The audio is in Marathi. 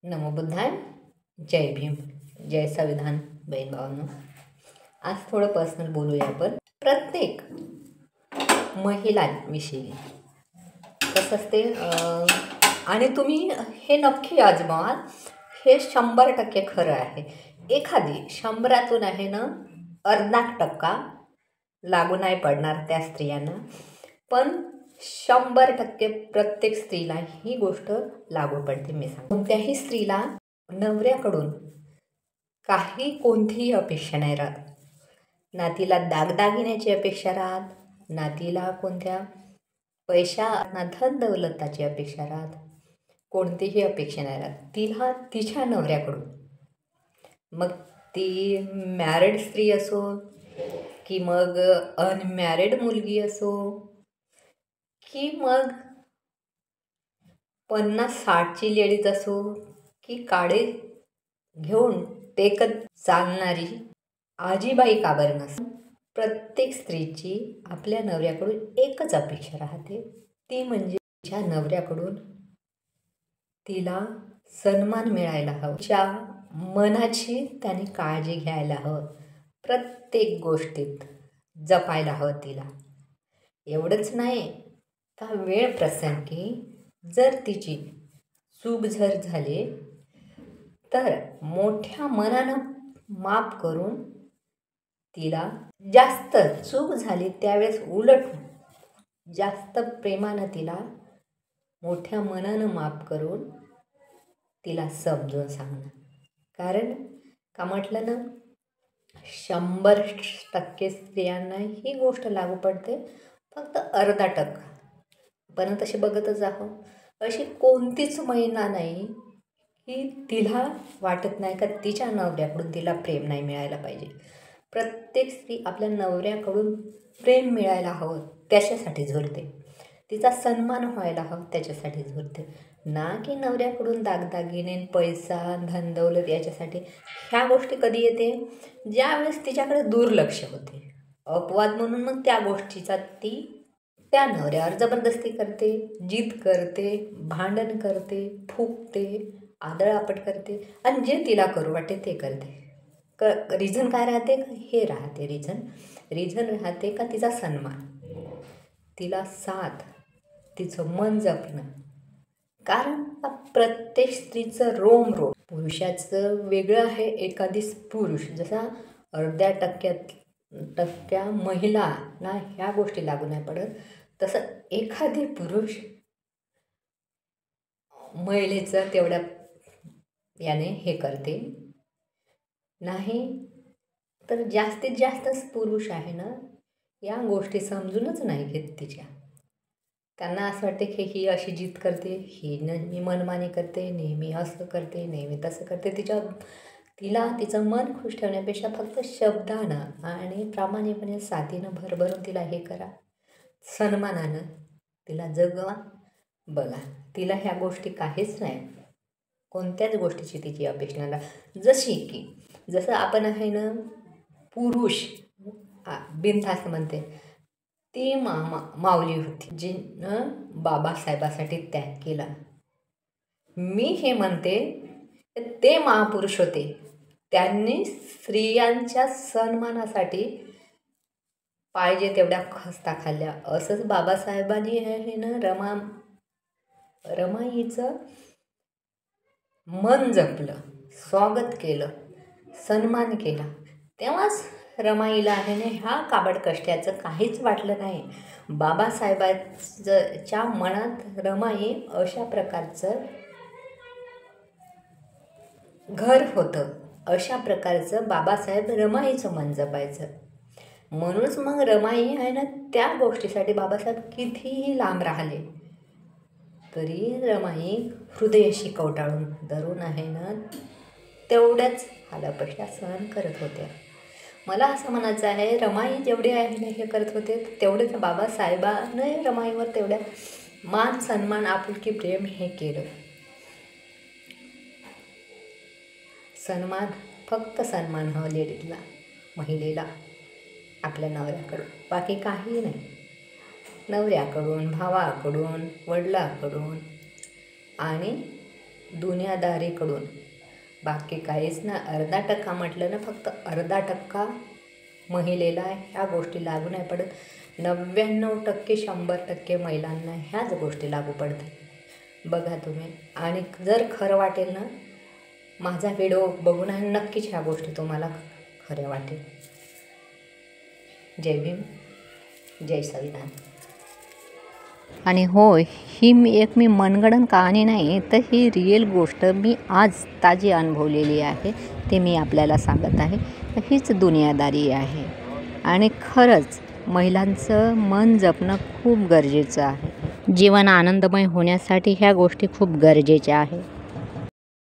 नमो बुद्धाय. जय भीम. जय संविधान. बहीण भावांनो, आज थोडं पर्सनल बोलूया आपण. प्रत्येक महिलांविषयी कसं असते आणि तुम्ही हे नक्की आजमावा. हे 100% खरं आहे. एखादी 100तून आहे ना 0.5% लागू नाही पडणार त्या स्त्रियांना, पण 100% प्रत्येक स्त्रीला ही गोष्ट लागू पडते. मी सांग, कोणत्याही स्त्रीला नवऱ्याकडून कोणतीही अपेक्षा नाही राहत. ना तिला दागदागिन्याची अपेक्षा राहत, ना तिला कोणत्या पैसा ना धन दौलताची अपेक्षा राहत. कोणतीही अपेक्षा नाही राहत तिला तिच्या नवऱ्याकडून. मग ती मॅरिड स्त्री असो की मग अनमॅरिड मुलगी असो की मग 50-60ची लेडीज असो की काळे घेऊन टेकत चालणारी आजीबाई का बरं नसो, प्रत्येक स्त्रीची आपल्या नवऱ्याकडून एकच अपेक्षा राहते. ती म्हणजे तिच्या नवऱ्याकडून तिला सन्मान मिळायला हवा, तिच्या मनाची त्याने काळजी घ्यायला हवं, प्रत्येक गोष्टीत जपायला हवं तिला. एवढंच नाही का वेळ प्रसंगी जर तिची चूक जर झाली तर मोठ्या मनानं माफ करून तिला, जास्त चूक झाली त्यावेळेस उलट जास्त प्रेमानं तिला मोठ्या मनानं माफ करून तिला समजून सांगणं. कारण का म्हटलं ना, 100% स्त्रियांना ही गोष्ट लागू पडते, फक्त 0.5%. पण तसे बघतच आहोत, अशी कोणतीच महिला नाही की तिला वाटत नाही का तिच्या नवऱ्याकडून तिला प्रेम नाही मिळायला पाहिजे. प्रत्येक स्त्री आपल्या नवऱ्याकडून प्रेम मिळायला हवं त्याच्यासाठी झुरते, तिचा सन्मान व्हायला हवं त्याच्यासाठी झुरते, ना की नवऱ्याकडून दागदागिने, पैसा, धन दौलत याच्यासाठी. ह्या गोष्टी कधी येते, ज्यावेळेस तिच्याकडे दुर्लक्ष होते, अपवाद म्हणून मग त्या गोष्टीचा ती त्या नवऱ्यावर जबरदस्ती करते, जिद करते, भांडण करते, फुकते, आदळआपट करते आणि जे तिला करू वाटते ते करते. रिझन काय राहते, हे राहते रिझन राहते का तिचा सन्मान, तिला साथ, तिचं मन जपणं. कारण प्रत्येक स्त्रीचं रोम पुरुषाचं वेगळं आहे. एखादी पुरुष जसा 0.5% महिलांना ह्या गोष्टी लागू नाही पडत, तसं एखादी पुरुष महिलेचं तेवढ्या याने हे करते नाही. तर जास्तीत जास्त पुरुष आहे ना या गोष्टी समजूनच नाही घेत तिच्या. त्यांना असं वाटते की ही अशी जिद करते, ही नेहमी मनमानी करते, नेहमी असं करते, नेहमी तसं करते. तिला तिचं मन खुश ठेवण्यापेक्षा फक्त शब्दानं आणि प्रामाणिकपणे साथीनं भरभरून तिला हे करा, सन्मानानं तिला जगवा. बघा, तिला ह्या गोष्टी काहीच नाही, कोणत्याच गोष्टीची तिची अपेक्षा नाही. जसं आपण आहे ना, पुरुष बिनधास्त म्हणते, ती माऊली होती जिनं बाबासाहेबासाठी त्याग केला. मी हे म्हणते ते महापुरुष होते, त्यांनी स्त्रियांच्या सन्मानासाठी पाहिजे तेवढ्या खस्ता खाल्ल्या. असंच बाबासाहेबांनी हे ना रमाईचं मन जपलं, स्वागत केलं, सन्मान केला. तेव्हाच रमाईला आहे ना ह्या काबड कष्टाचं काहीच वाटलं नाही. बाबासाहेबांच्या मनात रमाई अशा प्रकारचं घर होतं, अशा प्रकारचं बाबासाहेब रमाईचं मन जपायचं. म्हणूनच मग रमाई आहे ना त्या गोष्टीसाठी बाबासाहेब कितीही लांब राहिले तरी रमाई हृदयाशी कवटाळून धरून आहे ना तेवढ्याच हालापेक्षा सहन करत होत्या. मला असं म्हणायचं आहे, रमाई जेवढे आहे ना हे करत होते तेवढेच बाबासाहेबांनी रमाईवर तेवढ्या मान सन्मान, आपुलकी, प्रेम हे केलं. सन्मान, फक्त सन्मान हवं लेडीजला, महिलेला आपल्या नवऱ्याकडून, बाकी काही नाही. नवऱ्याकडून, भावाकडून, वडिलाकडून आणि दुनियादारीकडून. बाकी काहीच ना. अर्धा टक्का म्हटलं ना, फक्त अर्धा टक्का महिलेला ह्या गोष्टी लागू नाही पडत. 99% 100% महिलांना ह्याच गोष्टी लागू पडतात. बघा तुम्ही. आणि जर खरं वाटेल ना, माझा व्हिडिओ बघून नक्कीच ह्या गोष्टी तुम्हाला खऱ्या वाटेल. जय भीम, जय संविधान. आणि होय, ही मी मनगडन कहाणी नाही, तर ही रिअल गोष्ट मी आज ताजी अनुभवलेली आहे. ते मी आपल्याला सांगत आहे. हीच दुनियादारी आहे. आणि खरंच महिलांचं मन जपणं खूप गरजेचं आहे. जीवन आनंदमय होण्यासाठी ह्या गोष्टी खूप गरजेच्या आहे.